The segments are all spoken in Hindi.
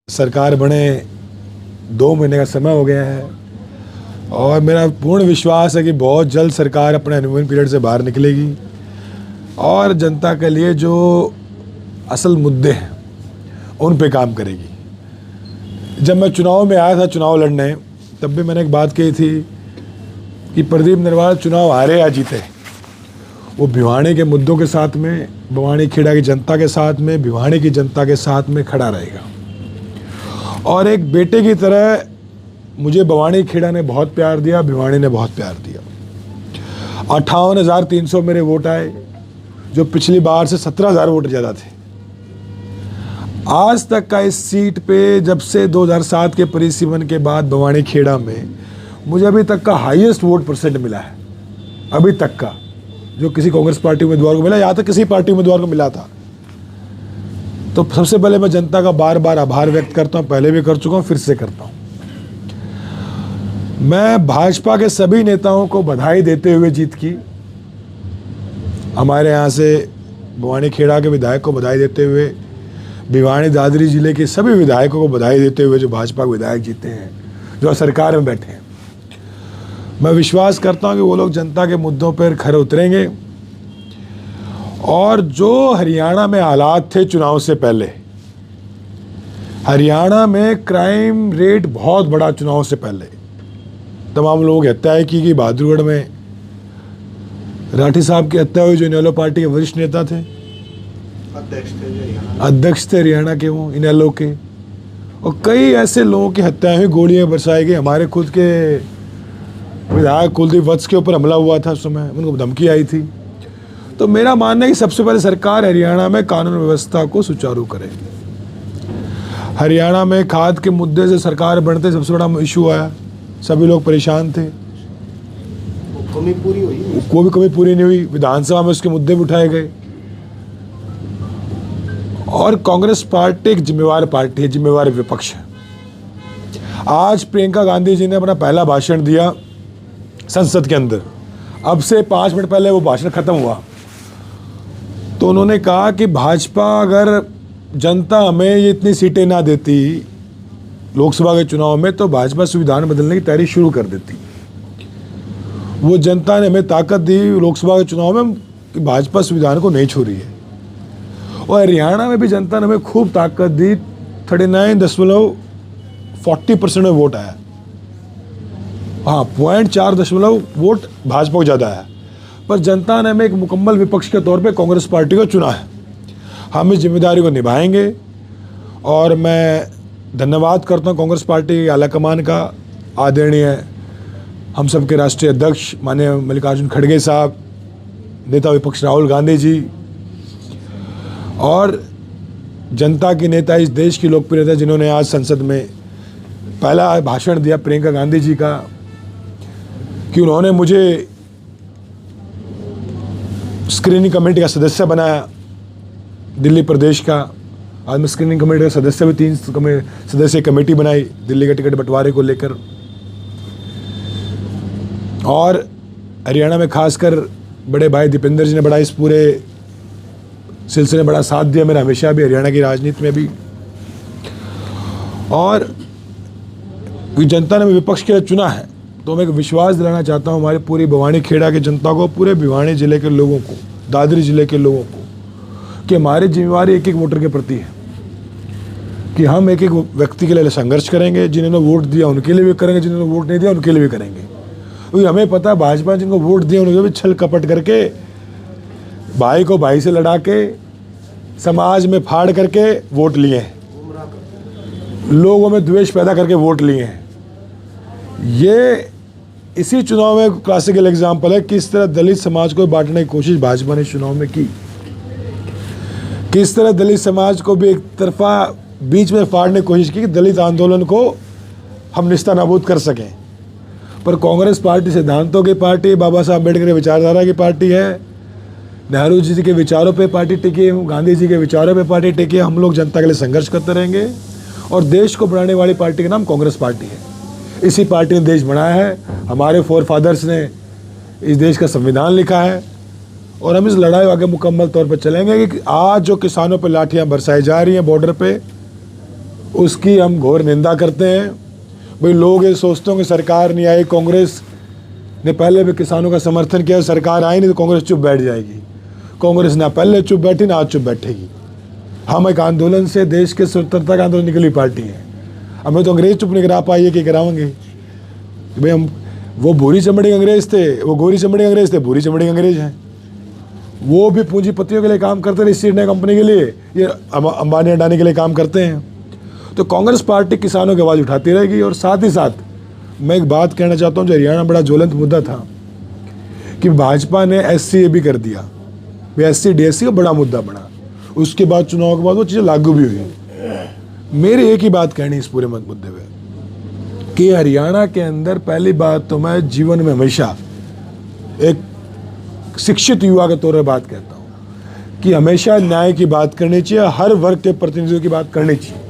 सरकार बने 2 महीने का समय हो गया है और मेरा पूर्ण विश्वास है कि बहुत जल्द सरकार अपने हनीमून पीरियड से बाहर निकलेगी और जनता के लिए जो असल मुद्दे हैं उन पे काम करेगी। जब मैं चुनाव में आया था चुनाव लड़ने, तब भी मैंने एक बात कही थी कि प्रदीप नरवाल चुनाव हारे या जीते, वो भिवानी के मुद्दों के साथ में, भिवानी खेड़ा की जनता के साथ में, भिवानी की जनता के साथ में खड़ा रहेगा। और एक बेटे की तरह मुझे भिवानी खेड़ा ने बहुत प्यार दिया, भिवानी ने बहुत प्यार दिया। 58,300 मेरे वोट आए, जो पिछली बार से 17,000 वोट ज़्यादा थे। आज तक का इस सीट पे जब से 2007 के परिसीमन के बाद भिवानी खेड़ा में मुझे अभी तक का हाईएस्ट वोट परसेंट मिला है, अभी तक का, जो किसी कांग्रेस पार्टी उम्मीदवार को मिला, यहाँ तक किसी पार्टी उम्मीदवार को मिला था। तो सबसे पहले मैं जनता का बार बार आभार व्यक्त करता हूँ, पहले भी कर चुका हूँ, फिर से करता हूँ। मैं भाजपा के सभी नेताओं को बधाई देते हुए जीत की, हमारे यहाँ से भिवानी खेड़ा के विधायक को बधाई देते हुए, भिवानी दादरी जिले के सभी विधायकों को बधाई देते हुए जो भाजपा के विधायक जीते हैं, जो सरकार में बैठे हैं, मैं विश्वास करता हूँ कि वो लोग जनता के मुद्दों पर खरे उतरेंगे। और जो हरियाणा में हालात थे चुनाव से पहले, हरियाणा में क्राइम रेट बहुत बड़ा, चुनाव से पहले तमाम लोगों की हत्याएं की बहादुरगढ़ में, राठी साहब की हत्या हुई जो इनेलो पार्टी के वरिष्ठ नेता थे, अध्यक्ष थे हरियाणा के वो इनेलो के, और कई ऐसे लोगों की हत्याएं हुई, गोलियां बरसाई गई। हमारे खुद के विधायक कुलदीप वत्स के ऊपर हमला हुआ था, उस समय उनको धमकी आई थी। तो मेरा मानना है कि सबसे पहले सरकार हरियाणा में कानून व्यवस्था को सुचारू करे। हरियाणा में खाद के मुद्दे से सरकार बनते सबसे बड़ा इशू आया, सभी लोग परेशान थे, कमी पूरी हुई, कोई भी कमी पूरी नहीं हुई, विधानसभा में उसके मुद्दे भी उठाए गए। और कांग्रेस पार्टी एक जिम्मेवार पार्टी है, जिम्मेवार विपक्ष है। आज प्रियंका गांधी जी ने अपना पहला भाषण दिया संसद के अंदर, अब से 5 मिनट पहले वो भाषण खत्म हुआ, तो उन्होंने कहा कि भाजपा अगर जनता हमें ये इतनी सीटें ना देती लोकसभा के चुनाव में, तो भाजपा संविधान बदलने की तैयारी शुरू कर देती। वो जनता ने हमें ताकत दी लोकसभा के चुनाव में कि भाजपा संविधान को नहीं छोड़ी है। और हरियाणा में भी जनता ने हमें खूब ताकत दी, 39.40% में वोट आया, हाँ 0.4 वोट भाजपा को ज़्यादा आया, पर जनता ने हमें एक मुकम्मल विपक्ष के तौर पे कांग्रेस पार्टी को चुना है। हम इस जिम्मेदारी को निभाएंगे और मैं धन्यवाद करता हूँ कांग्रेस पार्टी के आलाकमान का, आदरणीय हम सब के राष्ट्रीय अध्यक्ष माननीय मल्लिकार्जुन खड़गे साहब, नेता विपक्ष राहुल गांधी जी, और जनता की नेता, इस देश की लोकप्रिय नेता जिन्होंने आज संसद में पहला भाषण दिया, प्रियंका गांधी जी का, कि उन्होंने मुझे स्क्रीनिंग कमेटी का सदस्य बनाया दिल्ली प्रदेश का। आज मैं स्क्रीनिंग कमेटी का सदस्य भी, 3 सदस्य कमेटी बनाई दिल्ली के टिकट बंटवारे को लेकर। और हरियाणा में खासकर बड़े भाई दीपेंद्र जी ने बड़ा इस पूरे सिलसिले में बड़ा साथ दिया मेरा, हमेशा भी हरियाणा की राजनीति में भी। और जनता ने विपक्ष के लिए चुना है, तो मैं एक विश्वास दिलाना चाहता हूँ हमारी पूरी भिवानी खेड़ा की जनता को, पूरे भिवानी जिले के लोगों को, दादरी जिले के लोगों को, कि हमारी जिम्मेवारी एक एक वोटर के प्रति है, कि हम एक एक व्यक्ति के लिए संघर्ष करेंगे। जिन्होंने वोट दिया उनके लिए भी करेंगे, जिन्होंने वोट नहीं दिया उनके लिए भी करेंगे। क्योंकि हमें पता है भाजपा जिनको वोट दिया उनको भी छल कपट करके, भाई को भाई से लड़ा के, समाज में फाड़ करके वोट लिए हैं, लोगों में द्वेष पैदा करके वोट लिए हैं। ये इसी चुनाव में क्लासिकल एग्जाम्पल है किस तरह दलित समाज को बांटने की कोशिश भाजपा ने चुनाव में की, किस तरह दलित समाज को भी एक तरफा बीच में फाड़ने की कोशिश की कि दलित आंदोलन को हम निस्ता नाबूद कर सकें। पर कांग्रेस पार्टी सिद्धांतों की पार्टी, बाबा साहब अम्बेडकर की विचारधारा की पार्टी है, नेहरू जी के विचारों पे पार्टी टिकी है, गांधी जी के विचारों पे पार्टी टिकी है। हम लोग जनता के लिए संघर्ष करते रहेंगे और देश को बढ़ाने वाली पार्टी का नाम कांग्रेस पार्टी है। इसी पार्टी ने देश बनाया है, हमारे फोर फादर्स ने इस देश का संविधान लिखा है, और हम इस लड़ाई आगे मुकम्मल तौर पर चलेंगे कि आज जो किसानों पर लाठियां बरसाई जा रही हैं बॉर्डर पे, उसकी हम घोर निंदा करते हैं। भाई लोग ये सोचते हैं कि सरकार नहीं आई, कांग्रेस ने पहले भी किसानों का समर्थन किया, सरकार आई नहीं तो कांग्रेस चुप बैठ जाएगी। कांग्रेस ना पहले चुप बैठी ना आज चुप बैठेगी। हम एक आंदोलन से देश के स्वतंत्रता का आंदोलन निकली पार्टी है। हमें तो अंग्रेज चुप नहीं करा पाई है कि करावेंगे भाई। हम वो भूरी चमड़ी के अंग्रेज थे, वो गोरी चमड़ी के अंग्रेज थे, भूरी चमड़ी के अंग्रेज हैं। वो भी पूंजीपतियों के लिए काम करते थे, ईस्ट इंडिया कंपनी के लिए, ये अंबानी अडानी के लिए काम करते हैं। तो कांग्रेस पार्टी किसानों की आवाज़ उठाती रहेगी। और साथ ही साथ मैं एक बात कहना चाहता हूँ, जो हरियाणा बड़ा ज्वलंत मुद्दा था कि भाजपा ने SC भी कर दिया, SC DSC का बड़ा मुद्दा बना। उसके बाद चुनाव के बाद वो चीज़ें लागू भी हुई। मेरी एक ही बात कहनी इस पूरे मुद्दे पे कि हरियाणा के अंदर पहली बात तो मैं जीवन में हमेशा एक शिक्षित युवा के तौर पर बात कहता हूँ कि हमेशा न्याय की बात करनी चाहिए, हर वर्ग के प्रतिनिधियों की बात करनी चाहिए।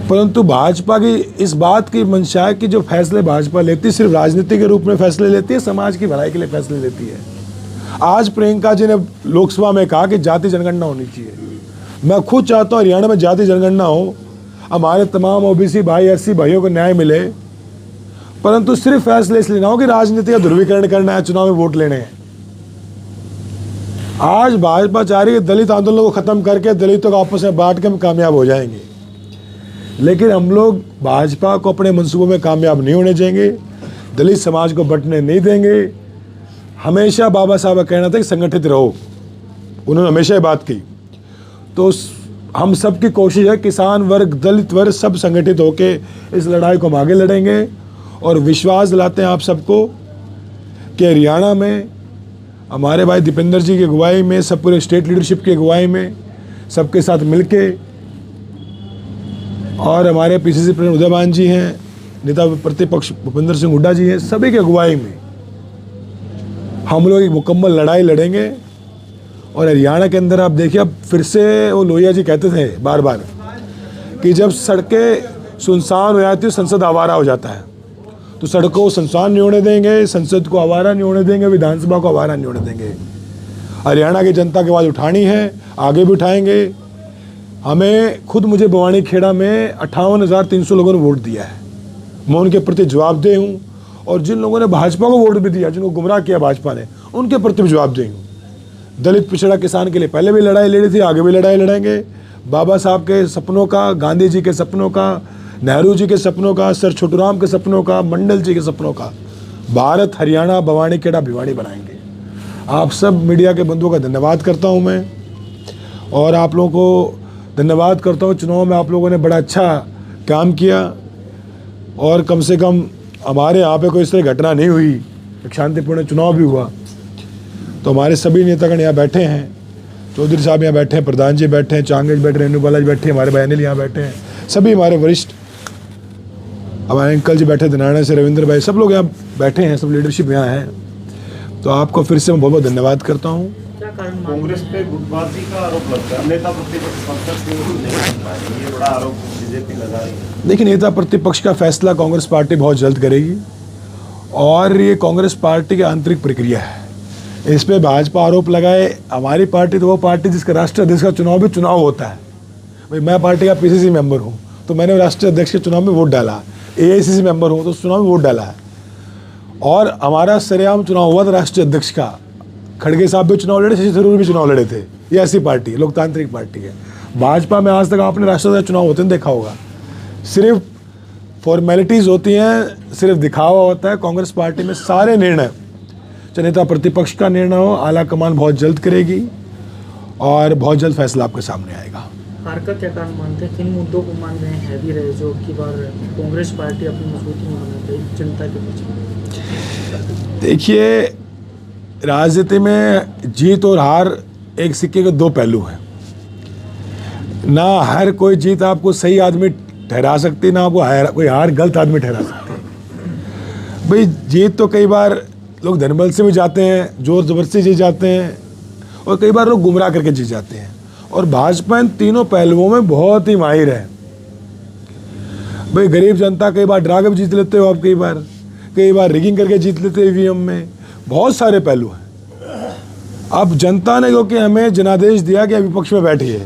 परंतु भाजपा की इस बात की मंशा है कि जो फैसले भाजपा लेती है सिर्फ राजनीति के रूप में फैसले लेती है, समाज की भलाई के लिए फैसले लेती है। आज प्रियंका जी ने लोकसभा में कहा कि जाति जनगणना होनी चाहिए। मैं खुद चाहता हूँ हरियाणा में जाति जनगणना हो, हमारे तमाम OBC भाई SC भाइयों को न्याय मिले, परंतु सिर्फ फैसले इसलिए ना हो कि राजनीति का ध्रुवीकरण करना है, चुनाव में वोट लेने हैं। आज भाजपा चाह रही है दलित आंदोलन को खत्म करके दलितों को आपस में बांट के हम कामयाब हो जाएंगे, लेकिन हम लोग भाजपा को अपने मंसूबों में कामयाब नहीं होने देंगे, दलित समाज को बंटने नहीं देंगे। हमेशा बाबा साहब का कहना था कि संगठित रहो, उन्होंने हमेशा ये बात की। तो हम सब की कोशिश है, किसान वर्ग, दलित वर्ग सब संगठित होके इस लड़ाई को हम आगे लड़ेंगे। और विश्वास दिलाते हैं आप सबको कि हरियाणा में हमारे भाई दीपेंद्र जी की अगुवाई में, सब पूरे स्टेट लीडरशिप की अगुवाई में, सबके साथ मिलके, और हमारे PCC प्रेसिडेंट उदयभान जी हैं, नेता प्रतिपक्ष भूपेंद्र सिंह हुड्डा जी हैं, सभी की अगुवाई में हम लोग एक मुकम्मल लड़ाई लड़ेंगे। और हरियाणा के अंदर आप देखिए, अब फिर से वो लोहिया जी कहते थे बार बार कि जब सड़कें सुनसान हो जाती है संसद आवारा हो जाता है। तो सड़कों को सुनसान नहीं होने देंगे, संसद को आवारा नहीं होने देंगे, विधानसभा को आवारा नहीं होने देंगे। हरियाणा की जनता की आवाज़ उठानी है, आगे भी उठाएंगे। हमें खुद मुझे बवानी खेड़ा में 58,300 लोगों ने वोट दिया है, मैं उनके प्रति जवाबदेह हूँ। और जिन लोगों ने भाजपा को वोट भी दिया, जिनको गुमराह किया भाजपा ने, उनके प्रति भी जवाबदेह हूँ। दलित पिछड़ा किसान के लिए पहले भी लड़ाई लड़ी थी, आगे भी लड़ाई लड़ेंगे। बाबा साहब के सपनों का, गांधी जी के सपनों का, नेहरू जी के सपनों का, सर छोटूराम के सपनों का, मंडल जी के सपनों का भारत हरियाणा बवानी खेड़ा भिवानी बनाएंगे। आप सब मीडिया के बंधुओं का धन्यवाद करता हूँ मैं, और आप लोगों को धन्यवाद करता हूँ। चुनाव में आप लोगों ने बड़ा अच्छा काम किया, और कम से कम हमारे यहाँ पे कोई इस तरह घटना नहीं हुई, एक शांतिपूर्ण चुनाव भी हुआ। तो हमारे सभी नेतागण यहाँ बैठे हैं, चौधरी साहब यहाँ बैठे हैं, प्रधान जी बैठे हैं, चांगेज बैठे, रेणु बालाजी बैठे हैं, हमारे भाई अनिल यहाँ बैठे हैं, सभी हमारे वरिष्ठ, हमारे अंकल जी बैठे हरियाणा से, रविंद्र भाई, सब लोग यहाँ बैठे हैं, सब लीडरशिप यहाँ है। तो आपको फिर से मैं बहुत बहुत धन्यवाद करता हूँ। कांग्रेस पे गुटबाजी का आरोप लगता है, नेता प्रतिपक्ष ये बड़ा आरोप बीजेपी लगा रही है। देखिए, नेता प्रतिपक्ष का फैसला कांग्रेस पार्टी बहुत जल्द करेगी, और ये कांग्रेस पार्टी की आंतरिक प्रक्रिया है। इस पे भाजपा आरोप लगाए, हमारी पार्टी तो वो पार्टी जिसका राष्ट्रीय अध्यक्ष का चुनाव भी चुनाव होता है। भाई मैं पार्टी का PCC मेंबर हूँ, तो मैंने राष्ट्रीय अध्यक्ष के चुनाव में वोट डाला, AICC मेंबर हूँ तो उस चुनाव में वोट डाला है, और हमारा सरेआम चुनाव हुआ था राष्ट्रीय अध्यक्ष का। खड़गे साहब भी चुनाव लड़े, शशि थरूर भी चुनाव लड़े थे। ये ऐसी पार्टी है, लोकतांत्रिक पार्टी है। भाजपा में आज तक आपने राष्ट्रीय अध्यक्ष चुनाव होते नहीं देखा होगा, सिर्फ फॉर्मेलिटीज़ होती हैं, सिर्फ दिखावा होता है। कांग्रेस पार्टी में सारे निर्णय, चाहे नेता प्रतिपक्ष का निर्णय हो, आला कमान बहुत जल्द करेगी, और बहुत जल्द फैसला आपके सामने आएगा। का क्या कारण मानते हैं, किन मुद्दों को मान रहे हैं हैवी रहे जो की बार कांग्रेस पार्टी अपनी मजबूती नहीं बना पाई जनता के बीच? देखिए, राजनीति में जीत और हार एक सिक्के के दो पहलू हैं। ना हर कोई जीत आपको सही आदमी ठहरा सकती, ना आपको कोई हार गलत आदमी ठहरा सकती। भाई जीत तो कई बार लोग धनबल से भी जाते हैं, जोर जबरदस्ती जीत जाते हैं, और कई बार लोग गुमराह करके जीत जाते हैं। और भाजपा इन तीनों पहलुओं में बहुत ही माहिर है। भाई गरीब जनता कई बार डरा के भी जीत लेते हो आप, कई बार रिगिंग करके जीत लेते हो EVM में, बहुत सारे पहलू हैं। अब जनता ने क्योंकि हमें जनादेश दिया कि विपक्ष में बैठिए,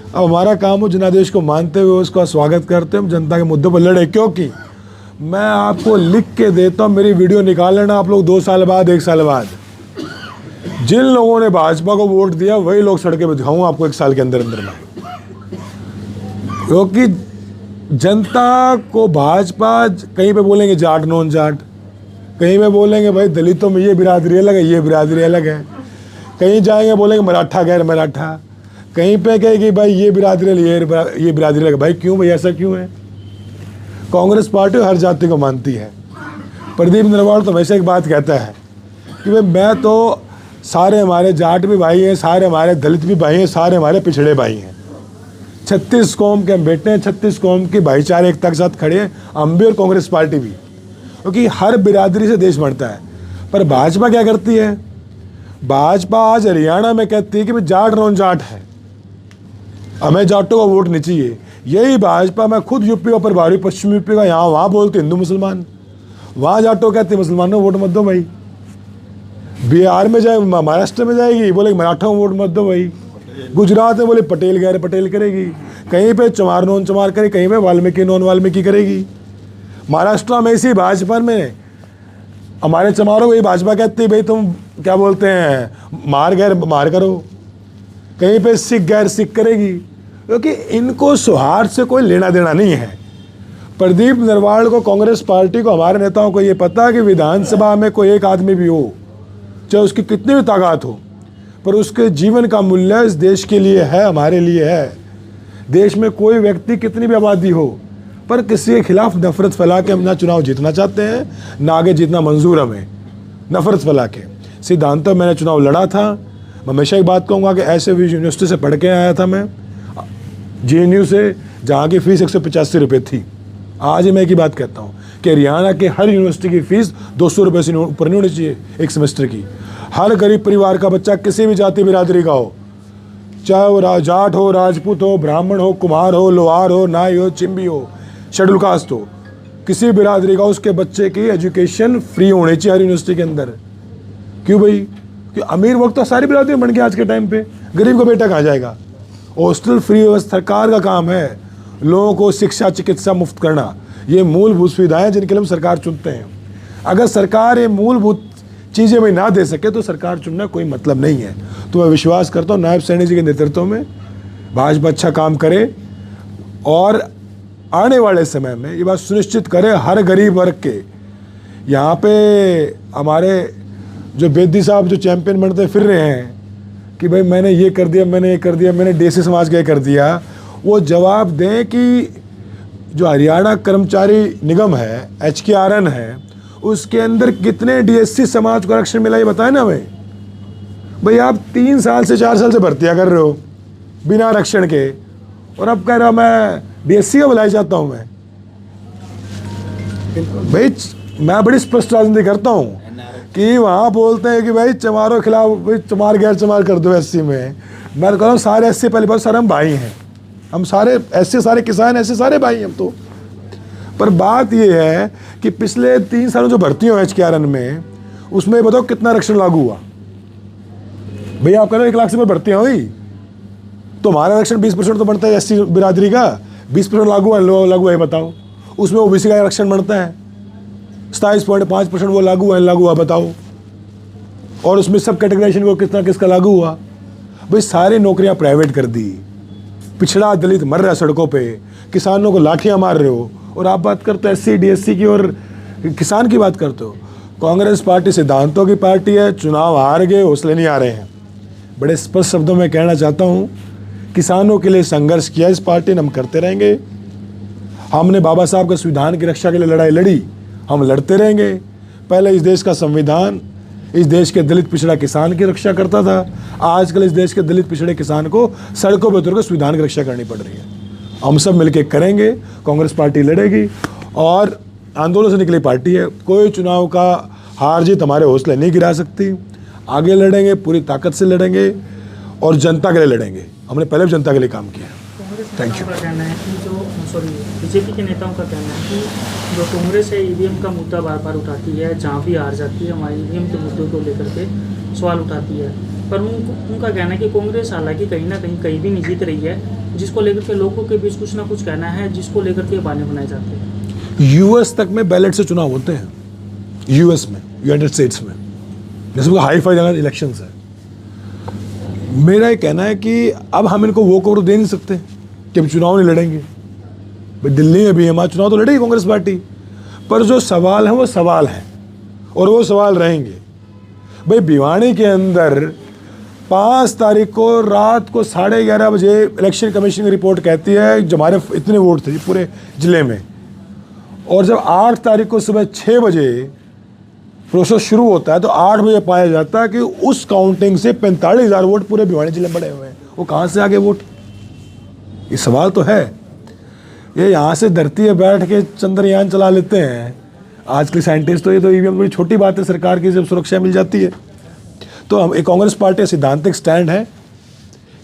अब हमारा काम हो जनादेश को मानते हुए उसका स्वागत करते हम जनता के मुद्दों पर लड़े, क्योंकि मैं आपको लिख के देता हूँ, मेरी वीडियो निकाल लेना आप लोग 2 साल बाद 1 साल बाद। जिन लोगों ने भाजपा को वोट दिया वही लोग सड़कें पर दिखाऊंगा आपको 1 साल के अंदर अंदर में, क्योंकि जनता को भाजपा कहीं पे बोलेंगे जाट नॉन जाट, कहीं पे बोलेंगे भाई दलितों में ये बिरादरी अलग है, ये बिरादरी अलग है, कहीं जाएंगे बोलेंगे मराठा गैर मराठा, कहीं पे कहेगी भाई ये बिरादरी ये बिरादरी अलग है। भाई क्यों भाई, ऐसा क्यों है? कांग्रेस पार्टी हर जाति को मानती है। प्रदीप नरवाल तो वैसे एक बात कहता है कि भाई मैं तो सारे हमारे जाट भी भाई हैं, सारे हमारे दलित भी भाई हैं, सारे हमारे पिछड़े भाई हैं, 36 कौम के हम बेटे हैं, 36 कौम की भाईचारे एकता के साथ खड़े हैं हम भी और कांग्रेस पार्टी भी, क्योंकि हर बिरादरी से देश बढ़ता है। पर भाजपा क्या करती है? भाजपा आज हरियाणा में कहती है कि भाई जाट नॉन जाट है, हमें जाटों का वोट नहीं चाहिए। यही भाजपा, मैं खुद यूपी का प्रभारी पश्चिम यूपी का, यहाँ वहाँ बोलते हिंदू मुसलमान, वहाँ जाटों कहते मुसलमानों वोट मत दो भाई। बिहार में जाए, महाराष्ट्र में जाएगी बोले मराठा वोट मत दो भाई। गुजरात में बोले पटेल गैर पटेल करेगी, कहीं पे चमार नॉन चमार करेगी, कहीं पे वाल्मीकि नॉन वाल्मीकि करेगी। महाराष्ट्र में इसी भाजपा में हमारे चमारों को ये भाजपा कहती है भाई तुम क्या बोलते हैं मार गैर मार करो, कहीं पे सिख गैर सिख करेगी, क्योंकि इनको सौहार्द से कोई लेना देना नहीं है। प्रदीप नरवाल को, कांग्रेस पार्टी को, हमारे नेताओं को ये पता है कि विधानसभा में कोई एक आदमी भी हो, चाहे उसकी कितनी भी ताकत हो, पर उसके जीवन का मूल्य इस देश के लिए है, हमारे लिए है। देश में कोई व्यक्ति कितनी भी आबादी हो, पर किसी के खिलाफ नफरत फैला के हम ना चुनाव जीतना चाहते हैं, ना आगे जीतना मंजूर हमें। नफरत फैला के सिद्धांतों मैंने चुनाव लड़ा था। मैं हमेशा एक बात कहूँगा कि ऐसे यूनिवर्सिटी से पढ़ के आया था मैं, JNU से, जहाँ की फ़ीस 185 रुपये थी। आज मैं एक ही बात कहता हूँ कि हरियाणा के हर यूनिवर्सिटी की फ़ीस 200 रुपये से ऊपर नहीं होनी चाहिए एक सेमेस्टर की। हर गरीब परिवार का बच्चा किसी भी जाति बिरादरी का हो, चाहे वो जाट हो, राजपूत हो, ब्राह्मण हो, कुम्हार हो, लोहार हो, नाई हो, चिंबी हो, शेड्यूल कास्ट हो, किसी बिरादरी का, उसके बच्चे की एजुकेशन फ्री होनी चाहिए हर यूनिवर्सिटी के अंदर। क्यों भाई? कि अमीर वक्त तो सारी बिरादरी बन गया आज के टाइम पे, गरीब का बेटा कहाँ जाएगा? हॉस्टल फ्री व्यवस्था सरकार का काम है, लोगों को शिक्षा चिकित्सा मुफ्त करना, ये मूलभूत सुविधाएं जिनके लिए हम सरकार चुनते हैं। अगर सरकार ये मूलभूत चीज़ें में ना दे सके तो सरकार चुनना कोई मतलब नहीं है। तो मैं विश्वास करता हूँ नायब सैनी जी के नेतृत्व में भाजपा अच्छा काम करे और आने वाले समय में ये बात सुनिश्चित करे हर गरीब वर्ग के। यहाँ पे हमारे जो बेदी साहब जो चैंपियन बनते फिर रहे हैं कि भाई मैंने ये कर दिया, मैंने ये कर दिया, मैंने DSC समाज का ये कर दिया, वो जवाब दें कि जो हरियाणा कर्मचारी निगम है, HKRN है, उसके अंदर कितने DSC समाज को आरक्षण मिला ये बताए ना हमें। भाई आप 3 साल से 4 साल से भर्तियाँ कर रहे हो बिना आरक्षण के, और अब कह रहा मैं DSC का बुलाई चाहता हूँ। मैं भाई मैं बड़ी स्पष्ट राजनीति करता हूँ कि वहाँ बोलते हैं कि भाई चमारों के खिलाफ भाई चमार गैर चमार कर दो SC में। मैं कह रहा हूँ सारे SC पहली बात सारे हम भाई हैं, हम सारे SC सारे किसान ऐसे सारे भाई हैं हम तो। पर बात ये है कि पिछले 3 सालों जो भर्ती हुई HKRN में, उसमें बताओ कितना आरक्षण लागू हुआ? भैया आप कह रहे हो 1 लाख से भर्तियाँ हुई, तो हमारा आरक्षण 20% तो बनता है SC बिरादरी का, 20% लागू है बताओ। उसमें OBC का आरक्षण बनता है 27.5% वो लागू हुआ बताओ। और उसमें सब कैटेगराइजेशन को कितना किसका लागू हुआ? भाई सारी नौकरियां प्राइवेट कर दी, पिछड़ा दलित मर रहा है सड़कों पे, किसानों को लाठियां मार रहे हो, और आप बात करते हो SC DSC की और किसान की बात करते हो। कांग्रेस पार्टी सिद्धांतों की पार्टी है, चुनाव हार गए, हौसले नहीं आ रहे हैं। बड़े स्पष्ट शब्दों में कहना चाहता हूँ, किसानों के लिए संघर्ष किया इस पार्टी ने, हम करते रहेंगे। हमने बाबा साहब के संविधान की रक्षा के लिए लड़ाई लड़ी, हम लड़ते रहेंगे। पहले इस देश का संविधान इस देश के दलित पिछड़ा किसान की रक्षा करता था, आजकल इस देश के दलित पिछड़े किसान को सड़कों पर उतर कर संविधान की रक्षा करनी पड़ रही है। हम सब मिलकर करेंगे, कांग्रेस पार्टी लड़ेगी और आंदोलन से निकली पार्टी है। कोई चुनाव का हार जीत हमारे हौसले नहीं गिरा सकती। आगे लड़ेंगे, पूरी ताकत से लड़ेंगे और जनता के लिए लड़ेंगे। हमने पहले भी जनता के लिए काम किया। Thank you. कहना है कि जो बीजेपी के नेताओं का कहना है कि जो कांग्रेस है EVM का मुद्दा बार बार उठाती है, जहाँ भी हार जाती है हमारी EVM के मुद्दों को लेकर के सवाल उठाती है, पर उनका कहना है कि कांग्रेस हालांकि कहीं ना कहीं कहीं भी नहीं जीत रही है, जिसको लेकर के लोगों के बीच कुछ ना कुछ कहना है, जिसको लेकर के बहाने बनाए जाते हैं। यूएस तक में बैलेट से चुनाव होते हैं, यूएस में, यूनाइटेड स्टेट्स में, जैसे हाई फाई जगह इलेक्शंस है। मेरा ये कहना है कि अब हम इनको वॉक ओवर दे नहीं सकते कि हम चुनाव नहीं लड़ेंगे। भाई दिल्ली में भी हमारा चुनाव तो लड़ेगी कांग्रेस पार्टी, पर जो सवाल है वो सवाल है और वो सवाल रहेंगे। भाई भिवानी के अंदर 5 तारीख को रात को 11:30 बजे इलेक्शन कमीशन की रिपोर्ट कहती है जो हमारे इतने वोट थे पूरे ज़िले में, और जब 8 तारीख को सुबह 6 बजे प्रोसेस शुरू होता है तो 8 बजे पाया जाता है कि उस काउंटिंग से 45,000 वोट पूरे भिवानी जिले में पड़े हुए हैं। वो कहाँ से आगे वोट? ये सवाल तो है। ये यहाँ से धरती पे बैठ के चंद्रयान चला लेते हैं आज के साइंटिस्ट, तो ये तो ईवीएम बड़ी छोटी बात है सरकार की जब सुरक्षा मिल जाती है। तो हम एक कांग्रेस पार्टी सिद्धांतिक स्टैंड है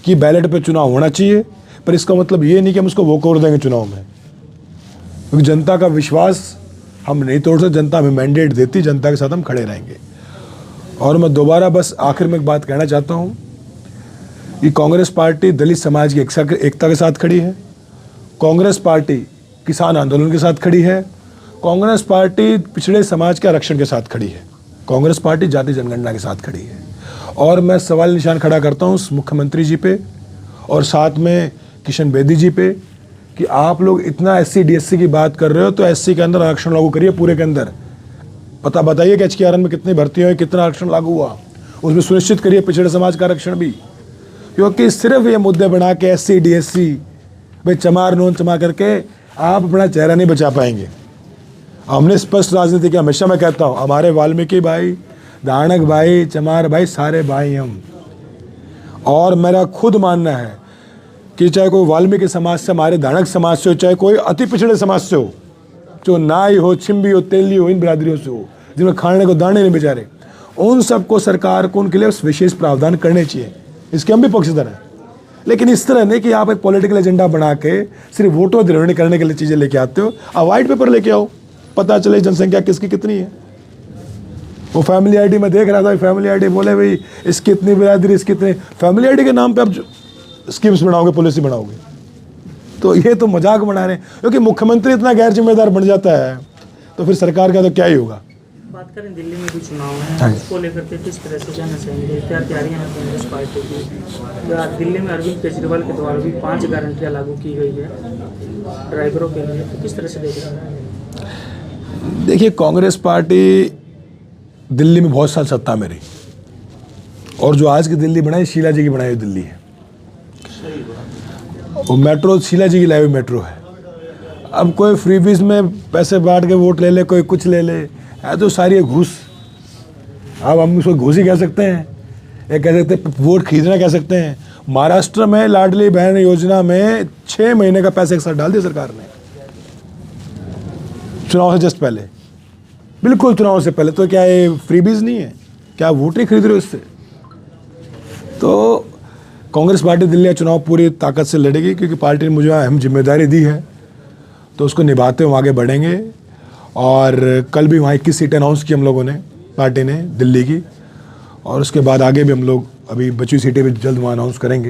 कि बैलेट पे चुनाव होना चाहिए, पर इसका मतलब ये नहीं कि हम उसको वॉक ओवर देंगे चुनाव में, क्योंकि जनता का विश्वास हम नहीं तोड़ सकते। जनता हमें मैंडेट देती, जनता के साथ हम खड़े रहेंगे। और मैं दोबारा बस आखिर में एक बात कहना चाहता हूँ कि कांग्रेस पार्टी दलित समाज की एकता के साथ खड़ी है, कांग्रेस पार्टी किसान आंदोलन के साथ खड़ी है, कांग्रेस पार्टी पिछड़े समाज के आरक्षण के साथ खड़ी है, कांग्रेस पार्टी जाति जनगणना के साथ खड़ी है। और मैं सवाल निशान खड़ा करता हूँ मुख्यमंत्री जी पे और साथ में किशन बेदी जी पे कि आप लोग इतना SC DSC की बात कर रहे हो तो SC के अंदर आरक्षण लागू करिए पूरे के अंदर। पता बताइए कि HKRN में कितनी भर्ती हुई, कितना आरक्षण लागू हुआ, उसमें सुनिश्चित करिए पिछड़े समाज का आरक्षण भी। क्योंकि सिर्फ ये मुद्दे बना के SC DSC भाई चमार नोन चमा करके आप अपना चेहरा नहीं बचा पाएंगे। हमने स्पष्ट राजनीति की, हमेशा मैं कहता हूँ हमारे वाल्मीकि भाई, दानक भाई, चमार भाई सारे भाई हम। और मेरा खुद मानना है कि चाहे कोई वाल्मीकि समाज से, हमारे दानक समाज से हो, चाहे कोई अति पिछड़े समाज से हो, जो नाई हो, छिम्बी हो, तेली हो, इन बिरादरियों से हो जिनमें खाने को दाने नहीं बेचारे, उन सबको सरकार को उनके लिए विशेष प्रावधान करने चाहिए। इसके हम भी पक्षधर हैं, लेकिन इस तरह नहीं कि आप एक पॉलिटिकल एजेंडा बना के सिर्फ वोटों द्रवणी करने के लिए चीज़ें लेके आते हो। आप वाइट पेपर लेके आओ, पता चले जनसंख्या किसकी कितनी है। वो फैमिली आईडी में देख रहा था, फैमिली आईडी बोले भाई इसकी इतनी बिरादरी, इसकी इतनी, फैमिली आईडी के नाम पे आप स्कीम्स बनाओगे, पॉलिसी बनाओगे, तो ये तो मजाक बना रहे हैं। क्योंकि मुख्यमंत्री इतना गैर जिम्मेदार बन जाता है तो फिर सरकार का तो क्या ही होगा। बात करें दिल्ली में भी चुनाव है, उसको लेकर के किस तरह से जाना चाहेंगे, क्या तैयारियां हैं कांग्रेस पार्टी की? या दिल्ली में अरविंद केजरीवाल के द्वारा भी 5 गारंटियां लागू की गई है ड्राइवरों के लिए, तो किस तरह से देख रहे हैं? देखिए कांग्रेस पार्टी दिल्ली में बहुत साल सत्ता में रही, और जो आज की दिल्ली बनाई शीला जी की बनाई हुई दिल्ली है। वो मेट्रो शीला जी की लाई हुई मेट्रो है। अब कोई फ्रीबीज में पैसे बांट के वोट ले ले, कोई कुछ ले ले, है तो सारी घूस। अब हम उसको घूस ही कह सकते हैं, या कह सकते हैं वोट खरीदना कह सकते हैं। महाराष्ट्र में लाडली बहन योजना में 6 महीने का पैसा एक साथ डाल दिया सरकार ने, चुनाव से जस्ट पहले, बिल्कुल चुनाव से पहले। तो क्या ये फ्रीबीज नहीं है? क्या वोट नहीं खरीद रहे हो इससे? तो कांग्रेस पार्टी दिल्ली का चुनाव पूरी ताकत से लड़ेगी, क्योंकि पार्टी ने मुझे अहम जिम्मेदारी दी है, तो उसको निभाते हुए आगे बढ़ेंगे। और कल भी वहाँ 21 सीटें अनाउंस की हम लोगों ने, पार्टी ने दिल्ली की, और उसके बाद आगे भी हम लोग अभी बची सीटें भी जल्द वहाँ अनाउंस करेंगे।